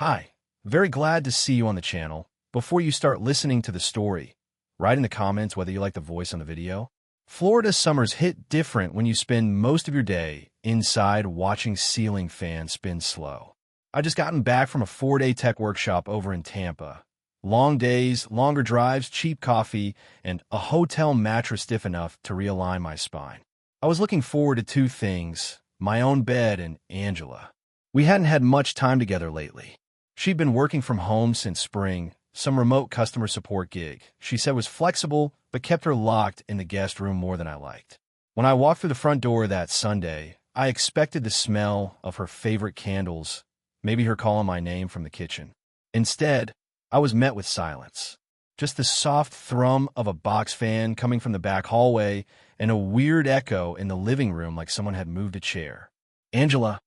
Hi, very glad to see you on the channel. Before you start listening to the story, write in the comments whether you like the voice on the video. Florida summers hit different when you spend most of your day inside watching ceiling fans spin slow. I just gotten back from a 4-day tech workshop over in Tampa. Long days, longer drives, cheap coffee, and a hotel mattress stiff enough to realign my spine. I was looking forward to two things, my own bed and Angela. We hadn't had much time together lately. She'd been working from home since spring, some remote customer support gig she said was flexible but kept her locked in the guest room more than I liked. When I walked through the front door that Sunday, I expected the smell of her favorite candles, maybe her calling my name from the kitchen. Instead, I was met with silence. Just the soft thrum of a box fan coming from the back hallway and a weird echo in the living room like someone had moved a chair. "Angela,"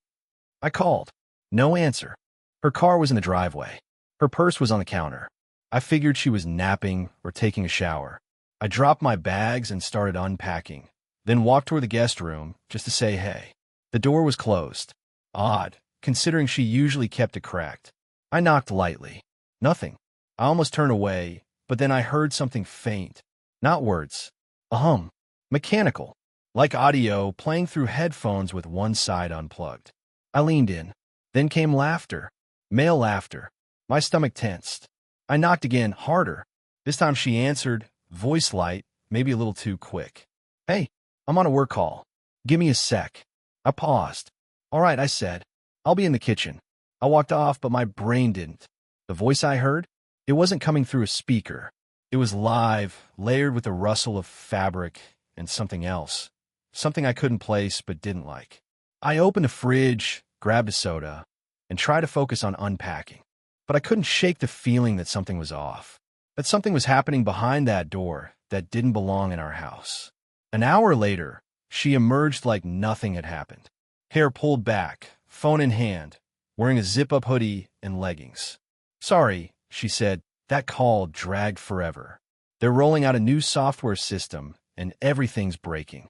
I called. No answer. Her car was in the driveway. Her purse was on the counter. I figured she was napping or taking a shower. I dropped my bags and started unpacking, then walked toward the guest room just to say hey. The door was closed. Odd, considering she usually kept it cracked. I knocked lightly. Nothing. I almost turned away, but then I heard something faint. Not words. A hum. Mechanical. Like audio playing through headphones with one side unplugged. I leaned in. Then came laughter. Male laughter. My stomach tensed. I knocked again, harder. This time she answered, voice light, maybe a little too quick. "Hey, I'm on a work call. Give me a sec." I paused. "All right," I said. "I'll be in the kitchen." I walked off, but my brain didn't. The voice I heard? It wasn't coming through a speaker. It was live, layered with the rustle of fabric and something else. Something I couldn't place but didn't like. I opened the fridge, grabbed a soda, and tried to focus on unpacking. But I couldn't shake the feeling that something was off. That something was happening behind that door that didn't belong in our house. An hour later, she emerged like nothing had happened. Hair pulled back, phone in hand, wearing a zip-up hoodie and leggings. "Sorry," she said, "that call dragged forever. They're rolling out a new software system, and everything's breaking."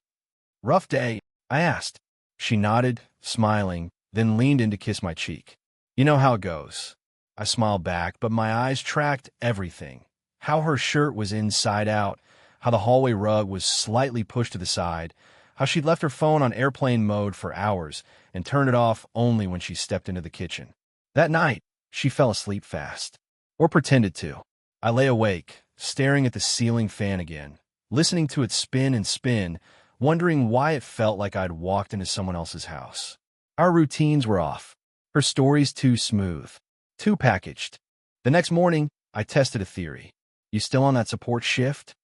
"Rough day?" I asked. She nodded, smiling, then leaned in to kiss my cheek. "You know how it goes." I smiled back, but my eyes tracked everything. How her shirt was inside out, how the hallway rug was slightly pushed to the side, how she'd left her phone on airplane mode for hours and turned it off only when she stepped into the kitchen. That night, she fell asleep fast. Or pretended to. I lay awake, staring at the ceiling fan again, listening to it spin and spin, wondering why it felt like I'd walked into someone else's house. Our routines were off. Her stories too smooth. Too packaged. The next morning, I tested a theory. "You still on that support shift?"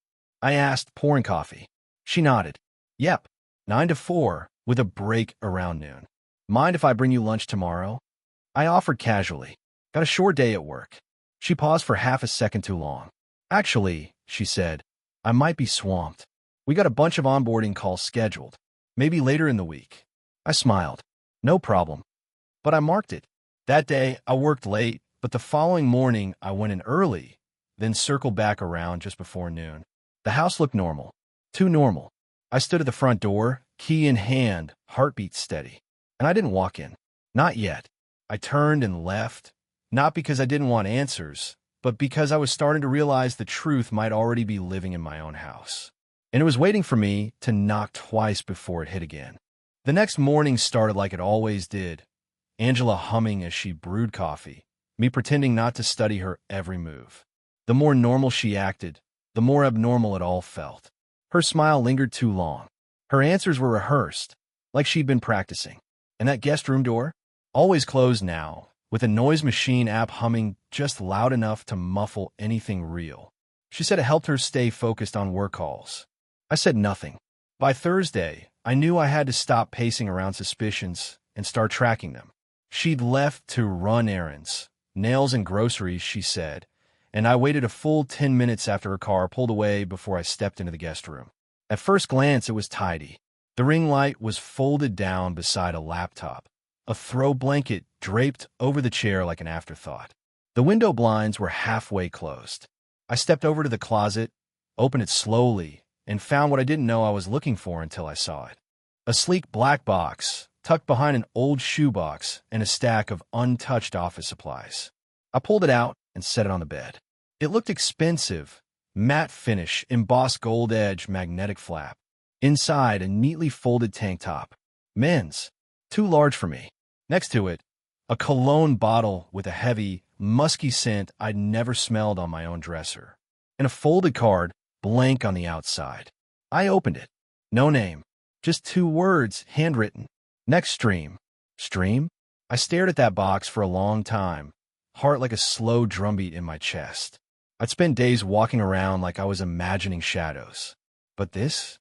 I asked, pouring coffee. She nodded. "Yep, 9 to 4, with a break around noon. Mind if I bring you lunch tomorrow?" I offered casually. "Got a short day at work." She paused for half a second too long. "Actually," she said, "I might be swamped. We got a bunch of onboarding calls scheduled. Maybe later in the week." I smiled. "No problem." But I marked it. That day, I worked late, but the following morning, I went in early, then circled back around just before noon. The house looked normal. Too normal. I stood at the front door, key in hand, heartbeat steady. And I didn't walk in. Not yet. I turned and left, not because I didn't want answers, but because I was starting to realize the truth might already be living in my own house. And it was waiting for me to knock twice before it hit again. The next morning started like it always did. Angela humming as she brewed coffee, me pretending not to study her every move. The more normal she acted, the more abnormal it all felt. Her smile lingered too long. Her answers were rehearsed, like she'd been practicing. And that guest room door? Always closed now, with a noise machine app humming just loud enough to muffle anything real. She said it helped her stay focused on work calls. I said nothing. By Thursday, I knew I had to stop pacing around suspicions and start tracking them. She'd left to run errands, nails and groceries, she said, and I waited a full 10 minutes after her car pulled away before I stepped into the guest room. At first glance, it was tidy. The ring light was folded down beside a laptop, a throw blanket draped over the chair like an afterthought. The window blinds were halfway closed. I stepped over to the closet, opened it slowly, and found what I didn't know I was looking for until I saw it. A sleek black box, tucked behind an old shoebox and a stack of untouched office supplies. I pulled it out and set it on the bed. It looked expensive, matte finish, embossed gold edge, magnetic flap. Inside, a neatly folded tank top. Men's. Too large for me. Next to it, a cologne bottle with a heavy, musky scent I'd never smelled on my own dresser. And a folded card, blank on the outside. I opened it. No name. Just 2 words, handwritten. Next stream. Stream? I stared at that box for a long time, heart like a slow drumbeat in my chest. I'd spent days walking around like I was imagining shadows. But this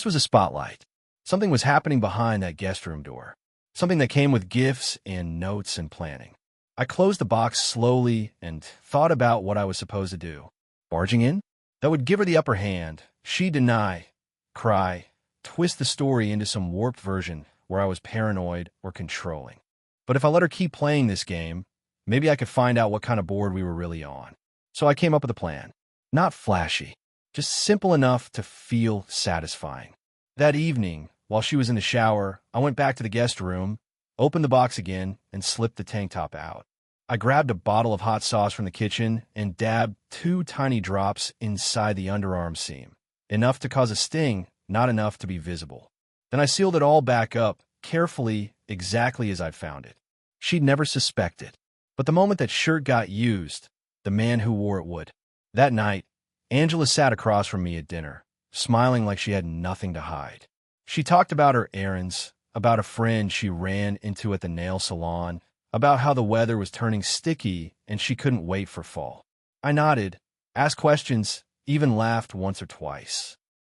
was a spotlight. Something was happening behind that guest room door. Something that came with gifts and notes and planning. I closed the box slowly and thought about what I was supposed to do. Barging in? That would give her the upper hand. She'd deny, cry, twist the story into some warped version where I was paranoid or controlling. But if I let her keep playing this game, maybe I could find out what kind of board we were really on. So I came up with a plan. Not flashy, just simple enough to feel satisfying. That evening, while she was in the shower, I went back to the guest room, opened the box again, and slipped the tank top out. I grabbed a bottle of hot sauce from the kitchen and dabbed 2 tiny drops inside the underarm seam. Enough to cause a sting, not enough to be visible. Then I sealed it all back up, carefully, exactly as I'd found it. She'd never suspected. But the moment that shirt got used, the man who wore it would. That night, Angela sat across from me at dinner, smiling like she had nothing to hide. She talked about her errands, about a friend she ran into at the nail salon, about how the weather was turning sticky and she couldn't wait for fall. I nodded, asked questions, even laughed once or twice.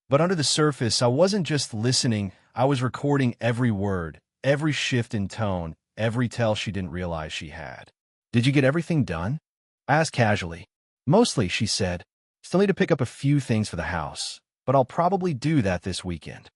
But under the surface, I wasn't just listening, I was recording every word, every shift in tone, every tell she didn't realize she had. "Did you get everything done?" I asked casually. "Mostly," she said. "Still need to pick up a few things for the house, but I'll probably do that this weekend."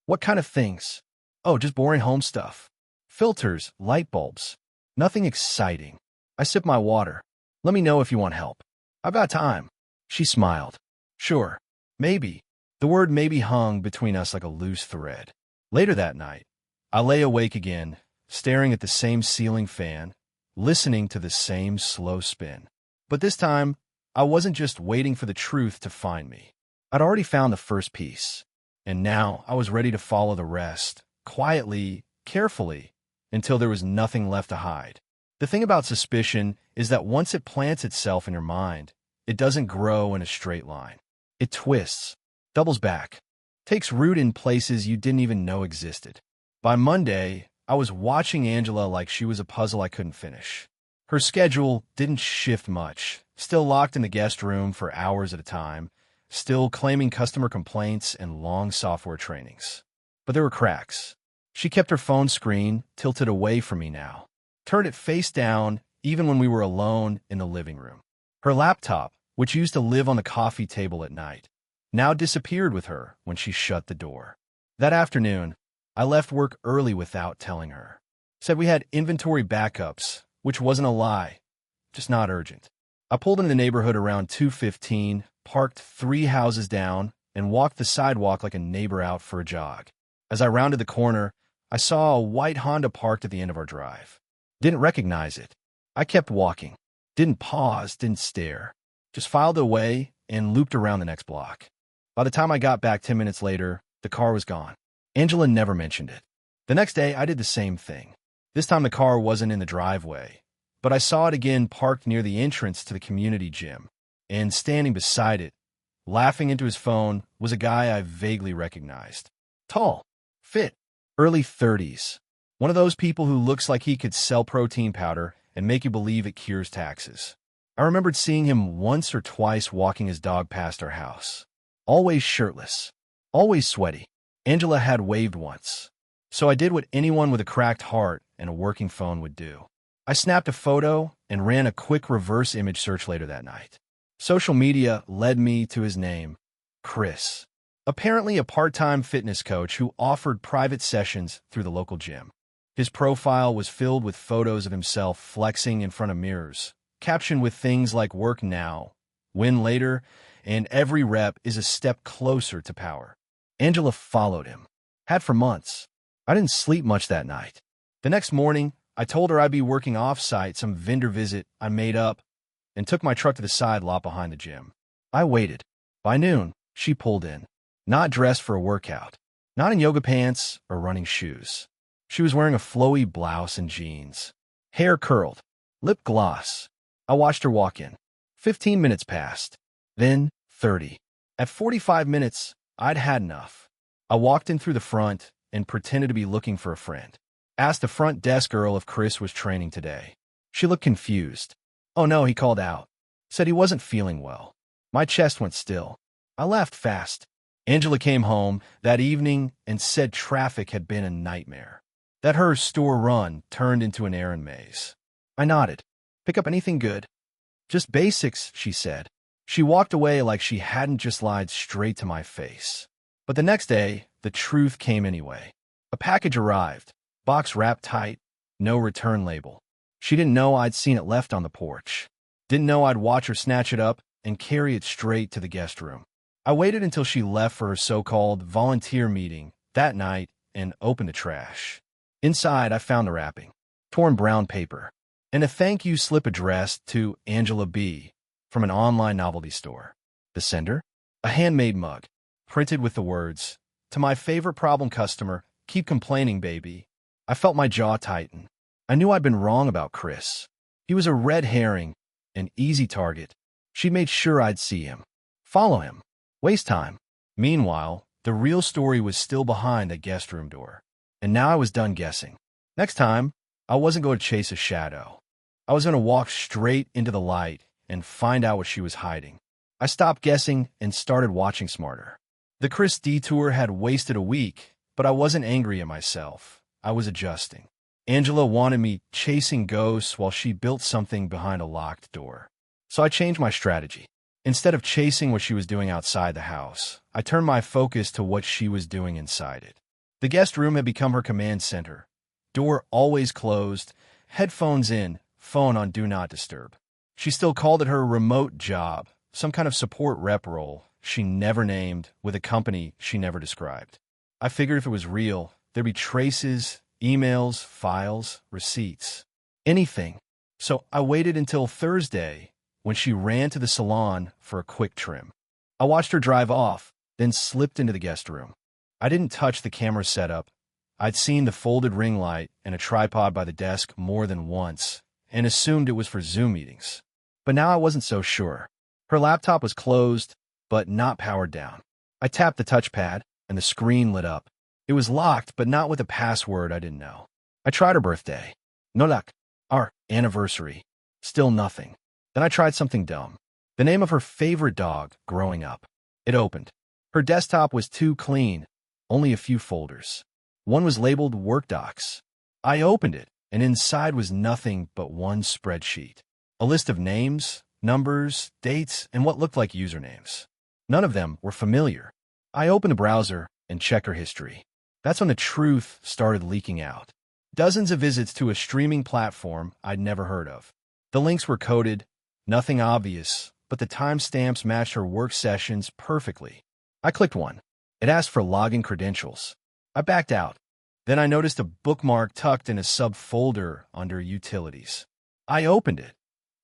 "What kind of things?" "Oh, just boring home stuff. Filters, light bulbs. Nothing exciting." I sipped my water. "Let me know if you want help. I've got time." She smiled. "Sure. Maybe." The word maybe hung between us like a loose thread. Later that night, I lay awake again, staring at the same ceiling fan, listening to the same slow spin. But this time, I wasn't just waiting for the truth to find me. I'd already found the first piece, and now I was ready to follow the rest, quietly, carefully, until there was nothing left to hide. The thing about suspicion is that once it plants itself in your mind, it doesn't grow in a straight line. It twists, doubles back, takes root in places you didn't even know existed. By Monday, I was watching Angela like she was a puzzle I couldn't finish. Her schedule didn't shift much, still locked in the guest room for hours at a time, still claiming customer complaints and long software trainings. But there were cracks. She kept her phone screen tilted away from me now, turned it face down even when we were alone in the living room. Her laptop, which used to live on the coffee table at night, now disappeared with her when she shut the door. That afternoon, I left work early without telling her. Said we had inventory backups, which wasn't a lie, just not urgent. I pulled into the neighborhood around 2:15, parked 3 houses down, and walked the sidewalk like a neighbor out for a jog. As I rounded the corner, I saw a white Honda parked at the end of our drive. Didn't recognize it. I kept walking. Didn't pause, didn't stare. Just filed away and looped around the next block. By the time I got back 10 minutes later, the car was gone. Angela never mentioned it. The next day, I did the same thing. This time the car wasn't in the driveway, but I saw it again parked near the entrance to the community gym. And standing beside it, laughing into his phone, was a guy I vaguely recognized. Tall, fit, early 30s. One of those people who looks like he could sell protein powder and make you believe it cures taxes. I remembered seeing him once or twice walking his dog past our house. Always shirtless, always sweaty. Angela had waved once, so I did what anyone with a cracked heart and a working phone would do. I snapped a photo and ran a quick reverse image search later that night. Social media led me to his name, Chris, apparently a part-time fitness coach who offered private sessions through the local gym. His profile was filled with photos of himself flexing in front of mirrors, captioned with things like "work now," "win later," and "every rep is a step closer to power." Angela followed him. Had for months. I didn't sleep much that night. The next morning, I told her I'd be working off-site some vendor visit I made up and took my truck to the side lot behind the gym. I waited. By noon, she pulled in, not dressed for a workout, not in yoga pants or running shoes. She was wearing a flowy blouse and jeans, hair curled, lip gloss. I watched her walk in. 15 minutes passed, then 30. At 45 minutes, I'd had enough. I walked in through the front and pretended to be looking for a friend. Asked the front desk girl if Chris was training today. She looked confused. Oh no, he called out. Said he wasn't feeling well. My chest went still. I laughed fast. Angela came home that evening and said traffic had been a nightmare. That her store run turned into an errand maze. I nodded. Pick up anything good? Just basics, she said. She walked away like she hadn't just lied straight to my face. But the next day, the truth came anyway. A package arrived, box wrapped tight, no return label. She didn't know I'd seen it left on the porch. Didn't know I'd watch her snatch it up and carry it straight to the guest room. I waited until she left for her so-called volunteer meeting that night and opened the trash. Inside, I found the wrapping, torn brown paper, and a thank you slip addressed to Angela B. from an online novelty store. The sender? A handmade mug, printed with the words, "To my favorite problem customer, keep complaining, baby." I felt my jaw tighten. I knew I'd been wrong about Chris. He was a red herring, an easy target. She made sure I'd see him, follow him, waste time. Meanwhile, the real story was still behind the guest room door. And now I was done guessing. Next time, I wasn't going to chase a shadow. I was going to walk straight into the light and find out what she was hiding. I stopped guessing and started watching smarter. The Chris detour had wasted a week, but I wasn't angry at myself. I was adjusting. Angela wanted me chasing ghosts while she built something behind a locked door. So I changed my strategy. Instead of chasing what she was doing outside the house, I turned my focus to what she was doing inside it. The guest room had become her command center. Door always closed, headphones in, phone on Do Not Disturb. She still called it her remote job, some kind of support rep role she never named with a company she never described. I figured if it was real, there'd be traces, emails, files, receipts, anything. So I waited until Thursday when she ran to the salon for a quick trim. I watched her drive off, then slipped into the guest room. I didn't touch the camera setup. I'd seen the folded ring light and a tripod by the desk more than once and assumed it was for Zoom meetings. But now I wasn't so sure. Her laptop was closed, but not powered down. I tapped the touchpad, and the screen lit up. It was locked, but not with a password I didn't know. I tried her birthday. No luck. Our anniversary. Still nothing. Then I tried something dumb. The name of her favorite dog growing up. It opened. Her desktop was too clean. Only a few folders. One was labeled Work Docs. I opened it, and inside was nothing but one spreadsheet. A list of names, numbers, dates, and what looked like usernames. None of them were familiar. I opened the browser and checked her history. That's when the truth started leaking out. Dozens of visits to a streaming platform I'd never heard of. The links were coded, nothing obvious, but the timestamps matched her work sessions perfectly. I clicked one. It asked for login credentials. I backed out. Then I noticed a bookmark tucked in a subfolder under Utilities. I opened it,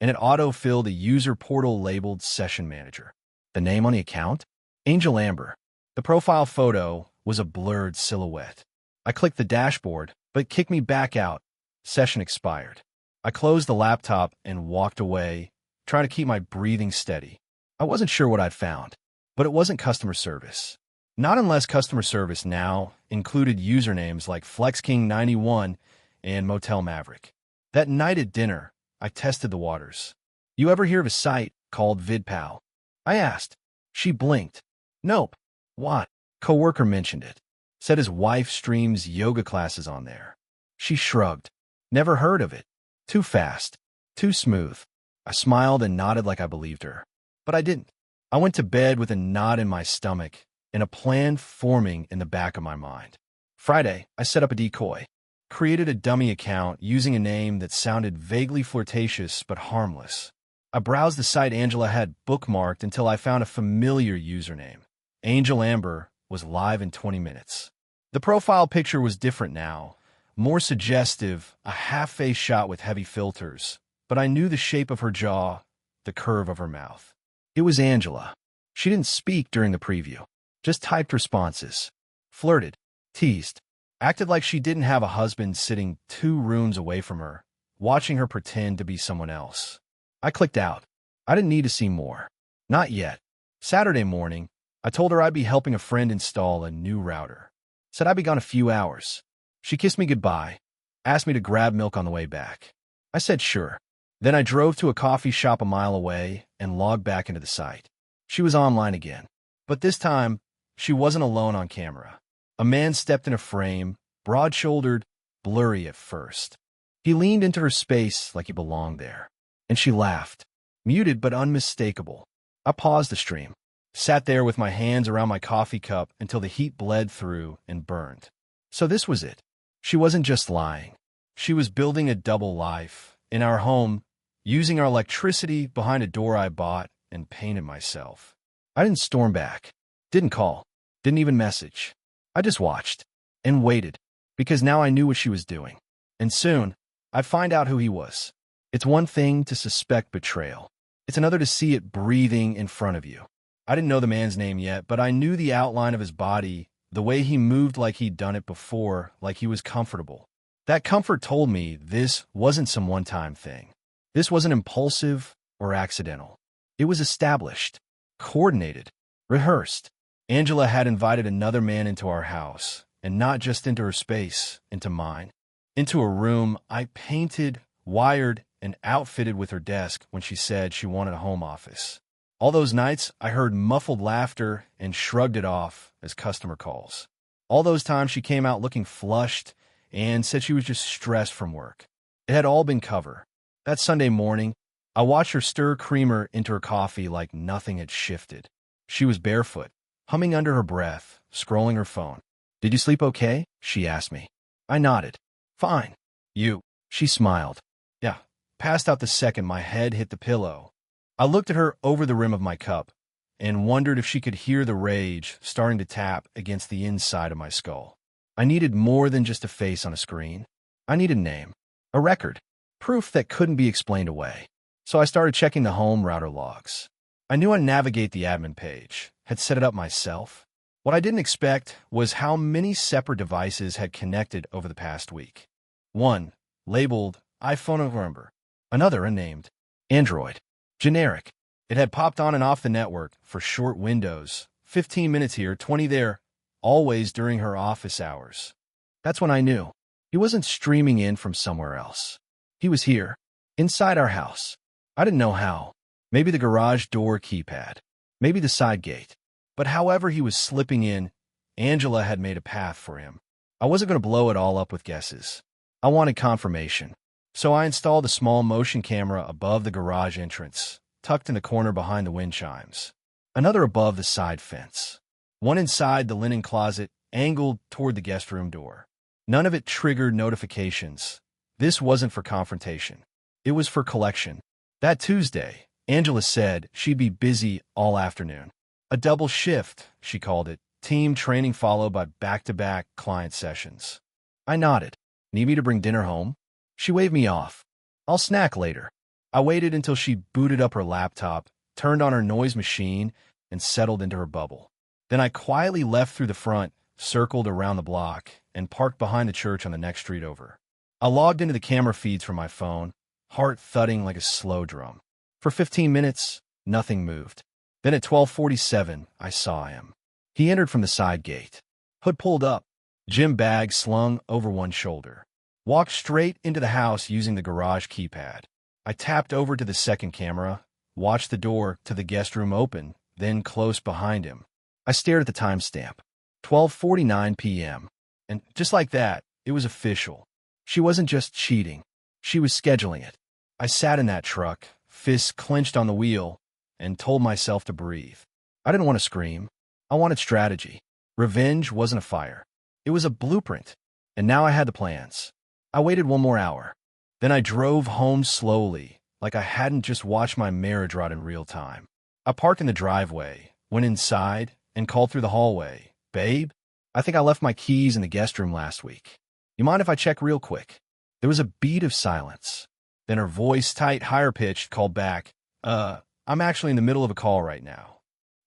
and it auto-filled a user portal labeled Session Manager. The name on the account? Angel Amber. The profile photo was a blurred silhouette. I clicked the dashboard, but it kicked me back out. Session expired. I closed the laptop and walked away, trying to keep my breathing steady. I wasn't sure what I'd found, but it wasn't customer service. Not unless customer service now included usernames like FlexKing91 and Motel Maverick. That night at dinner, I tested the waters. You ever hear of a site called VidPal? I asked. She blinked. Nope. What? Coworker mentioned it. Said his wife streams yoga classes on there. She shrugged. Never heard of it. Too fast. Too smooth. I smiled and nodded like I believed her. But I didn't. I went to bed with a knot in my stomach and a plan forming in the back of my mind. Friday, I set up a decoy. Created a dummy account using a name that sounded vaguely flirtatious but harmless. I browsed the site Angela had bookmarked until I found a familiar username. Angel Amber was live in 20 minutes. The profile picture was different now, more suggestive, a half-face shot with heavy filters, but I knew the shape of her jaw, the curve of her mouth. It was Angela. She didn't speak during the preview, just typed responses, flirted, teased, acted like she didn't have a husband sitting 2 rooms away from her, watching her pretend to be someone else. I clicked out. I didn't need to see more. Not yet. Saturday morning, I told her I'd be helping a friend install a new router. Said I'd be gone a few hours. She kissed me goodbye, asked me to grab milk on the way back. I said sure. Then I drove to a coffee shop a mile away and logged back into the site. She was online again. But this time, she wasn't alone on camera. A man stepped in a frame, broad-shouldered, blurry at first. He leaned into her space like he belonged there. And she laughed, muted but unmistakable. I paused the stream, sat there with my hands around my coffee cup until the heat bled through and burned. So this was it. She wasn't just lying. She was building a double life in our home, using our electricity behind a door I bought and painted myself. I didn't storm back, didn't call, didn't even message. I just watched and waited because now I knew what she was doing. And soon, I'd find out who he was. It's one thing to suspect betrayal. It's another to see it breathing in front of you. I didn't know the man's name yet, but I knew the outline of his body, the way he moved like he'd done it before, like he was comfortable. That comfort told me this wasn't some one-time thing. This wasn't impulsive or accidental. It was established, coordinated, rehearsed. Angela had invited another man into our house, and not just into her space, into mine. Into a room I painted, wired, and outfitted with her desk when she said she wanted a home office. All those nights, I heard muffled laughter and shrugged it off as customer calls. All those times she came out looking flushed and said she was just stressed from work. It had all been cover. That Sunday morning, I watched her stir creamer into her coffee like nothing had shifted. She was barefoot, humming under her breath, scrolling her phone. "Did you sleep okay?" she asked me. I nodded. "Fine. You?" She smiled. "Yeah." Passed out the second my head hit the pillow. I looked at her over the rim of my cup and wondered if she could hear the rage starting to tap against the inside of my skull. I needed more than just a face on a screen. I needed a name, a record, proof that couldn't be explained away. So I started checking the home router logs. I knew I'd navigate the admin page, had set it up myself. What I didn't expect was how many separate devices had connected over the past week. One, labeled iPhone number. Another, unnamed. Android. Generic. It had popped on and off the network for short windows, 15 minutes here, 20 there, always during her office hours. That's when I knew. He wasn't streaming in from somewhere else. He was here, inside our house. I didn't know how. Maybe the garage door keypad. Maybe the side gate. But however he was slipping in, Angela had made a path for him. I wasn't going to blow it all up with guesses. I wanted confirmation. So I installed a small motion camera above the garage entrance, tucked in the corner behind the wind chimes. Another above the side fence. One inside the linen closet, angled toward the guest room door. None of it triggered notifications. This wasn't for confrontation. It was for collection. That Tuesday, Angela said she'd be busy all afternoon. A double shift, she called it, team training followed by back-to-back client sessions. I nodded. Need me to bring dinner home? She waved me off. I'll snack later. I waited until she booted up her laptop, turned on her noise machine, and settled into her bubble. Then I quietly left through the front, circled around the block, and parked behind the church on the next street over. I logged into the camera feeds from my phone, heart thudding like a slow drum. For 15 minutes, nothing moved. Then at 12:47, I saw him. He entered from the side gate. Hood pulled up, gym bag slung over one shoulder. Walked straight into the house using the garage keypad. I tapped over to the second camera, watched the door to the guest room open, then close behind him. I stared at the timestamp. 12:49 p.m. And just like that, it was official. She wasn't just cheating. She was scheduling it. I sat in that truck, fists clenched on the wheel, and told myself to breathe. I didn't want to scream. I wanted strategy. Revenge wasn't a fire. It was a blueprint. And now I had the plans. I waited one more hour. Then I drove home slowly, like I hadn't just watched my marriage rot in real time. I parked in the driveway, went inside, and called through the hallway. "Babe?" I think I left my keys in the guest room last week. You mind if I check real quick?" There was a beat of silence. Then her voice, tight, higher-pitched, called back, I'm actually in the middle of a call right now."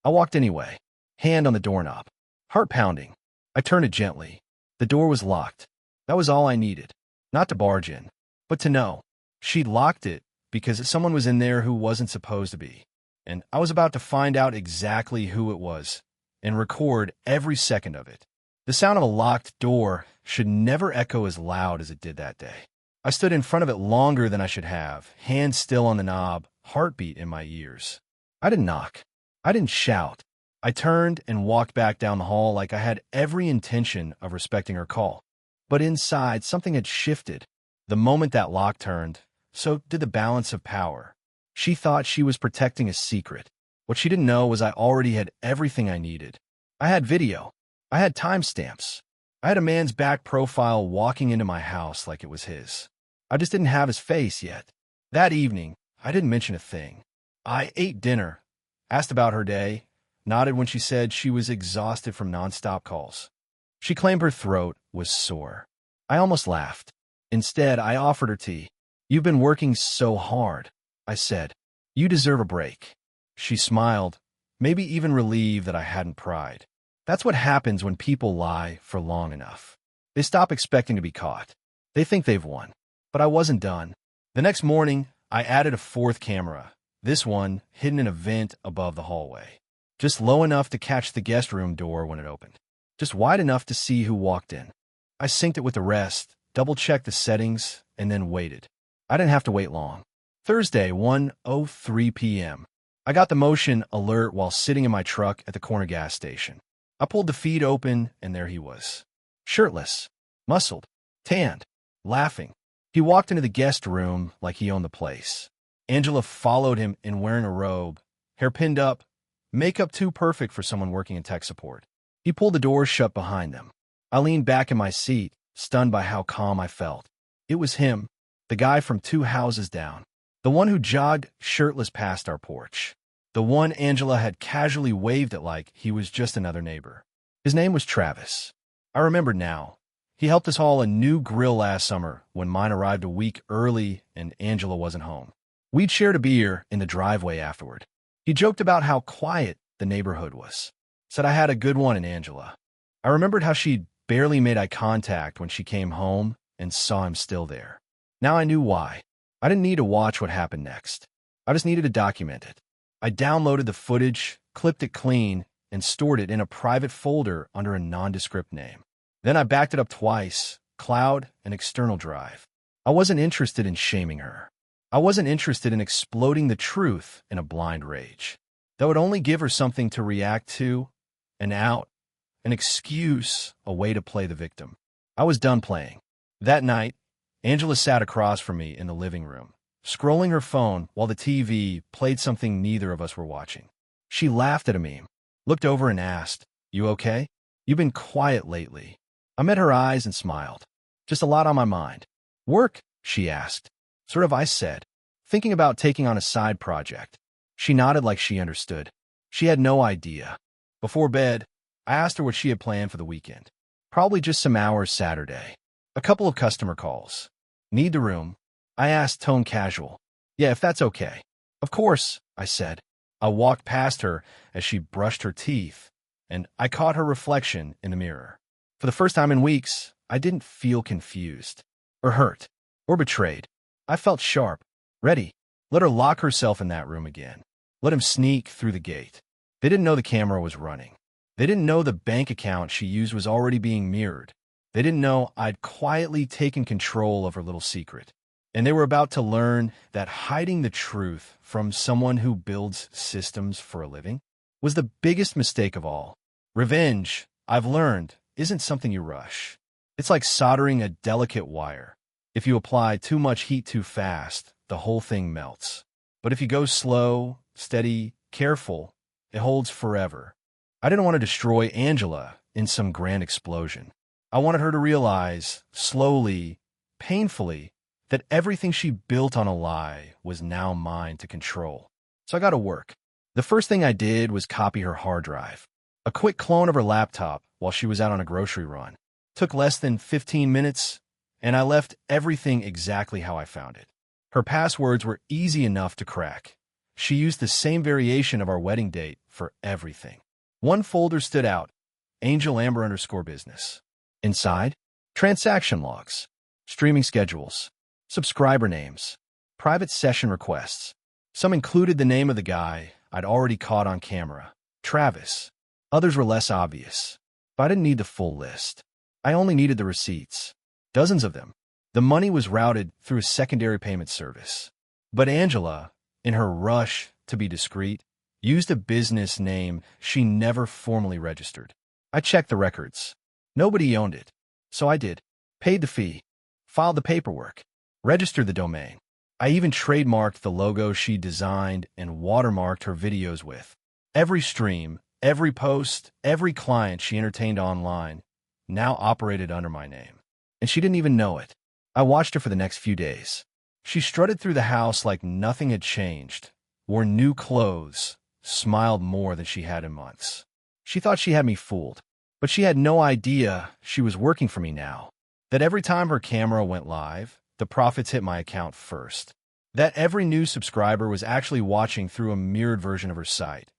I walked anyway, hand on the doorknob, heart pounding. I turned it gently. The door was locked. That was all I needed. Not to barge in, but to know. She'd locked it because someone was in there who wasn't supposed to be. And I was about to find out exactly who it was and record every second of it. The sound of a locked door should never echo as loud as it did that day. I stood in front of it longer than I should have, hand still on the knob, heartbeat in my ears. I didn't knock. I didn't shout. I turned and walked back down the hall like I had every intention of respecting her call. But inside, something had shifted. The moment that lock turned, so did the balance of power. She thought she was protecting a secret. What she didn't know was I already had everything I needed. I had video. I had timestamps. I had a man's back profile walking into my house like it was his. I just didn't have his face yet. That evening, I didn't mention a thing. I ate dinner, asked about her day, nodded when she said she was exhausted from nonstop calls. She claimed her throat was sore. I almost laughed. Instead, I offered her tea. "You've been working so hard," I said. "You deserve a break." She smiled, maybe even relieved that I hadn't pried. That's what happens when people lie for long enough. They stop expecting to be caught. They think they've won. But I wasn't done. The next morning, I added a fourth camera, this one hidden in a vent above the hallway. Just low enough to catch the guest room door when it opened. Just wide enough to see who walked in. I synced it with the rest, double-checked the settings, and then waited. I didn't have to wait long. Thursday, 1:03 p.m. I got the motion alert while sitting in my truck at the corner gas station. I pulled the feed open, and there he was. Shirtless, muscled, tanned, laughing. He walked into the guest room like he owned the place. Angela followed him in wearing a robe, hair pinned up, makeup too perfect for someone working in tech support. He pulled the door shut behind them. I leaned back in my seat, stunned by how calm I felt. It was him, the guy from 2 houses down, the one who jogged shirtless past our porch. The one Angela had casually waved at like he was just another neighbor. His name was Travis. I remembered now. He helped us haul a new grill last summer when mine arrived a week early and Angela wasn't home. We'd shared a beer in the driveway afterward. He joked about how quiet the neighborhood was. Said I had a good one in Angela. I remembered how she'd barely made eye contact when she came home and saw him still there. Now I knew why. I didn't need to watch what happened next. I just needed to document it. I downloaded the footage, clipped it clean, and stored it in a private folder under a nondescript name. Then I backed it up twice, cloud and external drive. I wasn't interested in shaming her. I wasn't interested in exploding the truth in a blind rage. That would only give her something to react to, an out, an excuse, a way to play the victim. I was done playing. That night, Angela sat across from me in the living room, scrolling her phone while the TV played something neither of us were watching. She laughed at a meme, looked over and asked, "You okay? You've been quiet lately." I met her eyes and smiled. "Just a lot on my mind." "Work?" she asked. Sort of, I said, thinking about taking on a side project. She nodded like she understood. She had no idea. Before bed, I asked her what she had planned for the weekend. Probably just some hours Saturday. A couple of customer calls. "Need the room?" I asked, tone casual. "Yeah, if that's okay." "Of course," I said. I walked past her as she brushed her teeth, and I caught her reflection in the mirror. For the first time in weeks, I didn't feel confused, or hurt, or betrayed. I felt sharp, ready. Let her lock herself in that room again. Let him sneak through the gate. They didn't know the camera was running. They didn't know the bank account she used was already being mirrored. They didn't know I'd quietly taken control of her little secret. And they were about to learn that hiding the truth from someone who builds systems for a living was the biggest mistake of all. Revenge, I've learned, isn't something you rush. It's like soldering a delicate wire. If you apply too much heat too fast, the whole thing melts. But if you go slow, steady, careful, it holds forever. I didn't want to destroy Angela in some grand explosion. I wanted her to realize, slowly, painfully, that everything she built on a lie was now mine to control. So I got to work. The first thing I did was copy her hard drive. A quick clone of her laptop while she was out on a grocery run. Took less than 15 minutes, and I left everything exactly how I found it. Her passwords were easy enough to crack. She used the same variation of our wedding date for everything. One folder stood out, Angel Amber _business. Inside, transaction logs, streaming schedules, subscriber names, private session requests. Some included the name of the guy I'd already caught on camera, Travis. Others were less obvious, but I didn't need the full list. I only needed the receipts. Dozens of them. The money was routed through a secondary payment service. But Angela, in her rush to be discreet, used a business name she never formally registered. I checked the records. Nobody owned it. So I did. Paid the fee. Filed the paperwork. Registered the domain. I even trademarked the logo she designed and watermarked her videos with. Every stream, every post, every client she entertained online now operated under my name. And she didn't even know it. I watched her for the next few days. She strutted through the house like nothing had changed, wore new clothes, smiled more than she had in months. She thought she had me fooled, but she had no idea she was working for me now. That every time her camera went live, the profits hit my account first. That every new subscriber was actually watching through a mirrored version of her site,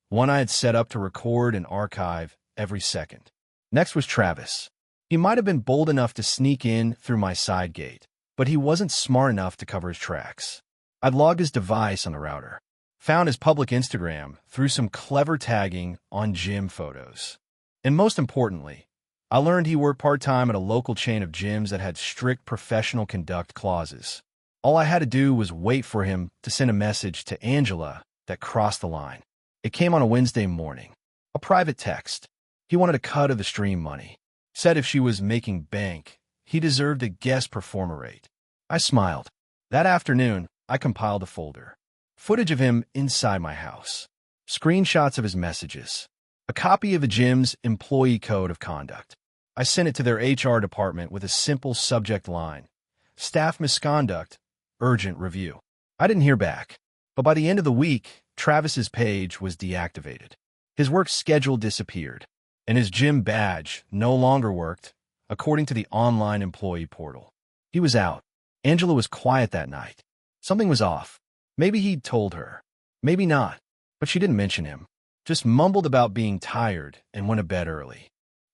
one I had set up to record and archive every second. Next was Travis. He might have been bold enough to sneak in through my side gate, but he wasn't smart enough to cover his tracks. I'd logged his device on the router, found his public Instagram through some clever tagging on gym photos. And most importantly, I learned he worked part-time at a local chain of gyms that had strict professional conduct clauses. All I had to do was wait for him to send a message to Angela that crossed the line. It came on a Wednesday morning. A private text. He wanted a cut of the stream money. Said if she was making bank, he deserved a guest performer rate. I smiled. That afternoon, I compiled a folder. Footage of him inside my house. Screenshots of his messages. A copy of the gym's employee code of conduct. I sent it to their HR department with a simple subject line. Staff misconduct, urgent review. I didn't hear back, but by the end of the week, Travis's page was deactivated. His work schedule disappeared, and his gym badge no longer worked, according to the online employee portal. He was out. Angela was quiet that night. Something was off. Maybe he'd told her. Maybe not, but she didn't mention him. Just mumbled about being tired and went to bed early.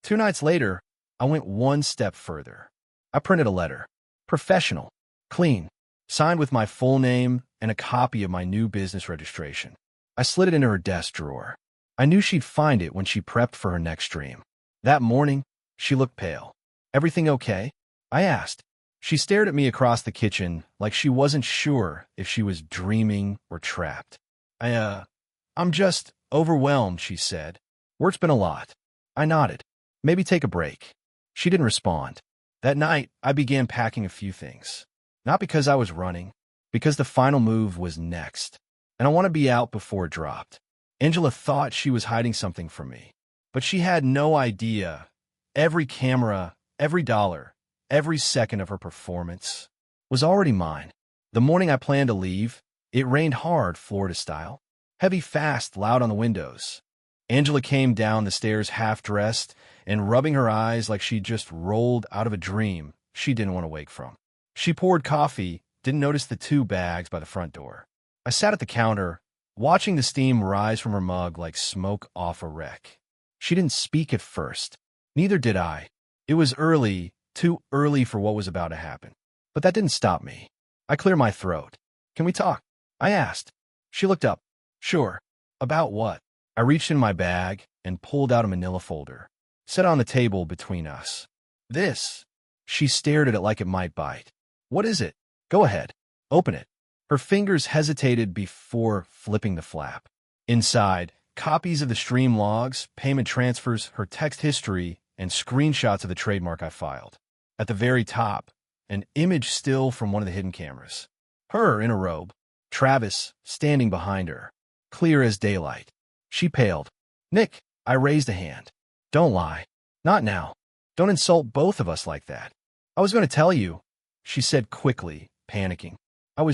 2 nights later, I went one step further. I printed a letter. Professional. Clean. Signed with my full name and a copy of my new business registration. I slid it into her desk drawer. I knew she'd find it when she prepped for her next stream. That morning, she looked pale. Everything okay? I asked. She stared at me across the kitchen like she wasn't sure if she was dreaming or trapped. I'm just overwhelmed, she said. Work's been a lot. I nodded. Maybe take a break. She didn't respond. That night, I began packing a few things. Not because I was running, because the final move was next. And I want to be out before it dropped. Angela thought she was hiding something from me, but she had no idea. Every camera, every dollar, every second of her performance was already mine. The morning I planned to leave, it rained hard, Florida style. Heavy, fast, loud on the windows. Angela came down the stairs half-dressed and rubbing her eyes like she'd just rolled out of a dream she didn't want to wake from. She poured coffee, didn't notice the 2 bags by the front door. I sat at the counter, watching the steam rise from her mug like smoke off a wreck. She didn't speak at first. Neither did I. It was early, too early for what was about to happen. But that didn't stop me. I cleared my throat. Can we talk? I asked. She looked up. Sure. About what? I reached in my bag and pulled out a manila folder. Set on the table between us. This. She stared at it like it might bite. What is it? Go ahead. Open it. Her fingers hesitated before flipping the flap. Inside, copies of the stream logs, payment transfers, her text history, and screenshots of the trademark I filed. At the very top, an image still from one of the hidden cameras. Her in a robe. Travis standing behind her. Clear as daylight. She paled. Nick, I raised a hand. Don't lie. Not now. Don't insult both of us like that. I was going to tell you, she said quickly, panicking. I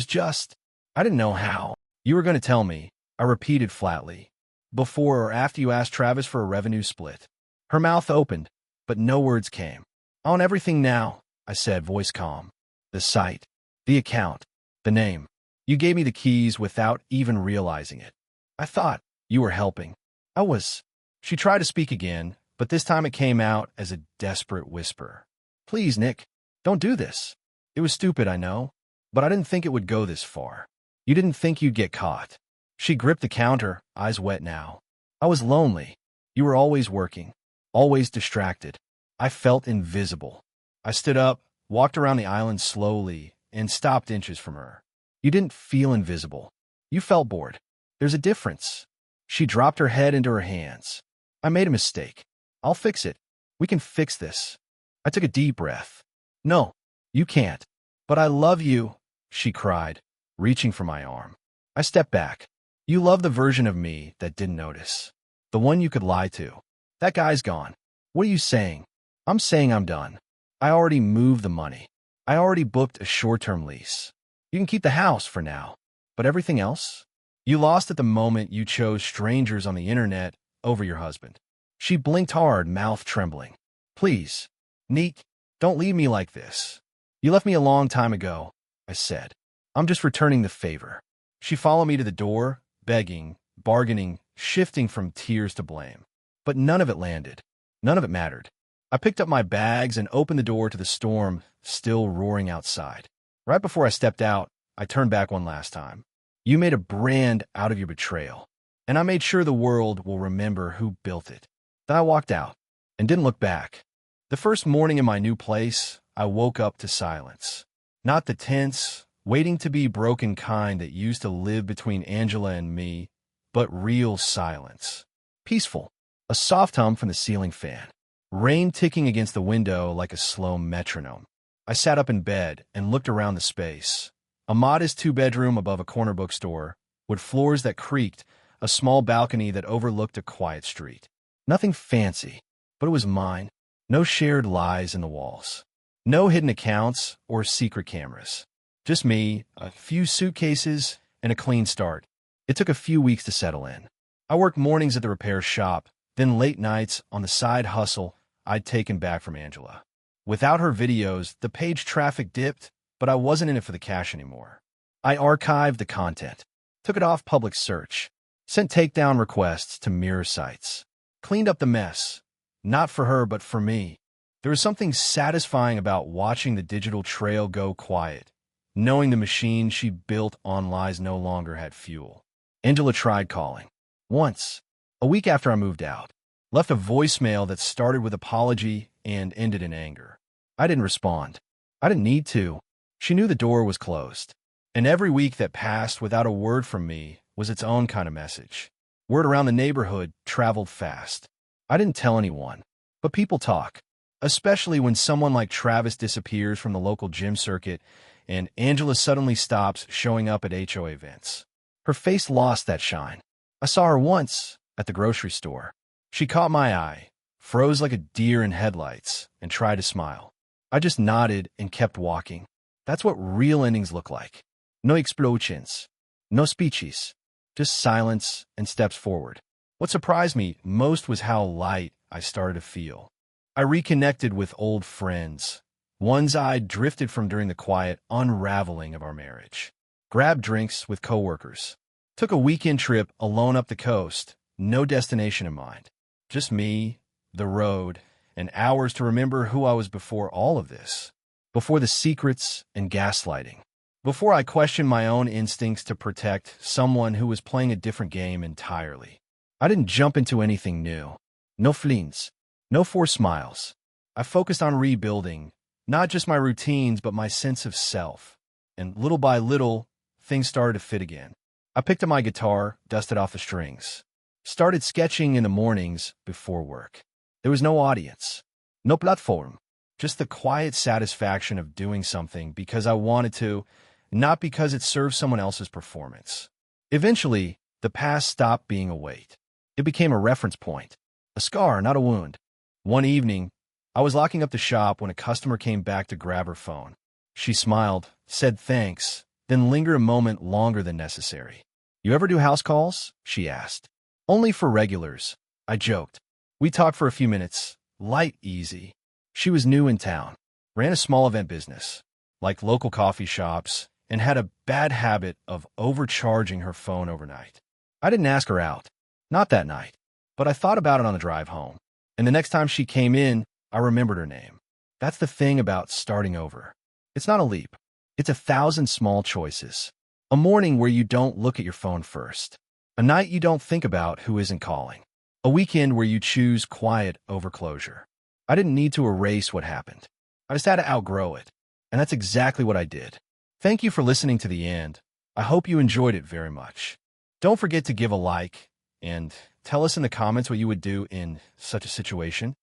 didn't know how. You were going to tell me, I repeated flatly. Before or after you asked Travis for a revenue split? Her mouth opened, but no words came. On everything now, I said, voice calm. The site, the account, the name. You gave me the keys without even realizing it. I thought you were helping. I was. She tried to speak again, but this time it came out as a desperate whisper. Please, Nick, don't do this. It was stupid, I know, but I didn't think it would go this far. You didn't think you'd get caught. She gripped the counter, eyes wet now. I was lonely. You were always working, always distracted. I felt invisible. I stood up, walked around the island slowly, and stopped inches from her. You didn't feel invisible. You felt bored. There's a difference. She dropped her head into her hands. I made a mistake. I'll fix it. We can fix this. I took a deep breath. No, you can't. But I love you, she cried, reaching for my arm. I stepped back. You love the version of me that didn't notice. The one you could lie to. That guy's gone. What are you saying? I'm saying I'm done. I already moved the money. I already booked a short-term lease. You can keep the house for now. But everything else? You lost at the moment you chose strangers on the internet over your husband. She blinked hard, mouth trembling. Please, Nick, don't leave me like this. You left me a long time ago, I said. I'm just returning the favor. She followed me to the door, begging, bargaining, shifting from tears to blame. But none of it landed. None of it mattered. I picked up my bags and opened the door to the storm still roaring outside. Right before I stepped out, I turned back one last time. You made a brand out of your betrayal, and I made sure the world will remember who built it. Then I walked out and didn't look back. The first morning in my new place, I woke up to silence. Not the tense, waiting to be broken kind that used to live between Angela and me, but real silence. Peaceful. A soft hum from the ceiling fan. Rain ticking against the window like a slow metronome. I sat up in bed and looked around the space. A modest two-bedroom above a corner bookstore, with floors that creaked, a small balcony that overlooked a quiet street. Nothing fancy, but it was mine. No shared lies in the walls. No hidden accounts or secret cameras. Just me, a few suitcases, and a clean start. It took a few weeks to settle in. I worked mornings at the repair shop, then late nights on the side hustle I'd taken back from Angela. Without her videos, the page traffic dipped, but I wasn't in it for the cash anymore. I archived the content, took it off public search, sent takedown requests to mirror sites, cleaned up the mess, not for her but for me. There was something satisfying about watching the digital trail go quiet, knowing the machine she built on lies no longer had fuel. Angela tried calling. Once, a week after I moved out, left a voicemail that started with apology and ended in anger. I didn't respond. I didn't need to. She knew the door was closed. And every week that passed without a word from me was its own kind of message. Word around the neighborhood traveled fast. I didn't tell anyone, but people talk, especially when someone like Travis disappears from the local gym circuit and Angela suddenly stops showing up at HOA events. Her face lost that shine. I saw her once at the grocery store. She caught my eye, froze like a deer in headlights, and tried to smile. I just nodded and kept walking. That's what real endings look like. No explosions, no speeches, just silence and steps forward. What surprised me most was how light I started to feel. I reconnected with old friends, ones I'd drifted from during the quiet unraveling of our marriage. Grabbed drinks with coworkers. Took a weekend trip alone up the coast, no destination in mind. Just me, the road, and hours to remember who I was before all of this. Before the secrets and gaslighting. Before I questioned my own instincts to protect someone who was playing a different game entirely. I didn't jump into anything new. No flings. No forced smiles. I focused on rebuilding, not just my routines, but my sense of self. And little by little, things started to fit again. I picked up my guitar, dusted off the strings. Started sketching in the mornings before work. There was no audience. No platform. Just the quiet satisfaction of doing something because I wanted to, not because it served someone else's performance. Eventually, the past stopped being a weight. It became a reference point. A scar, not a wound. One evening, I was locking up the shop when a customer came back to grab her phone. She smiled, said thanks, then lingered a moment longer than necessary. You ever do house calls? She asked. Only for regulars, I joked. We talked for a few minutes, light, easy. She was new in town, ran a small event business, like local coffee shops, and had a bad habit of overcharging her phone overnight. I didn't ask her out, not that night, but I thought about it on the drive home. And the next time she came in, I remembered her name. That's the thing about starting over. It's not a leap. It's 1,000 small choices. A morning where you don't look at your phone first. A night you don't think about who isn't calling. A weekend where you choose quiet over closure. I didn't need to erase what happened. I just had to outgrow it. And that's exactly what I did. Thank you for listening to the end. I hope you enjoyed it very much. Don't forget to give a like and tell us in the comments what you would do in such a situation.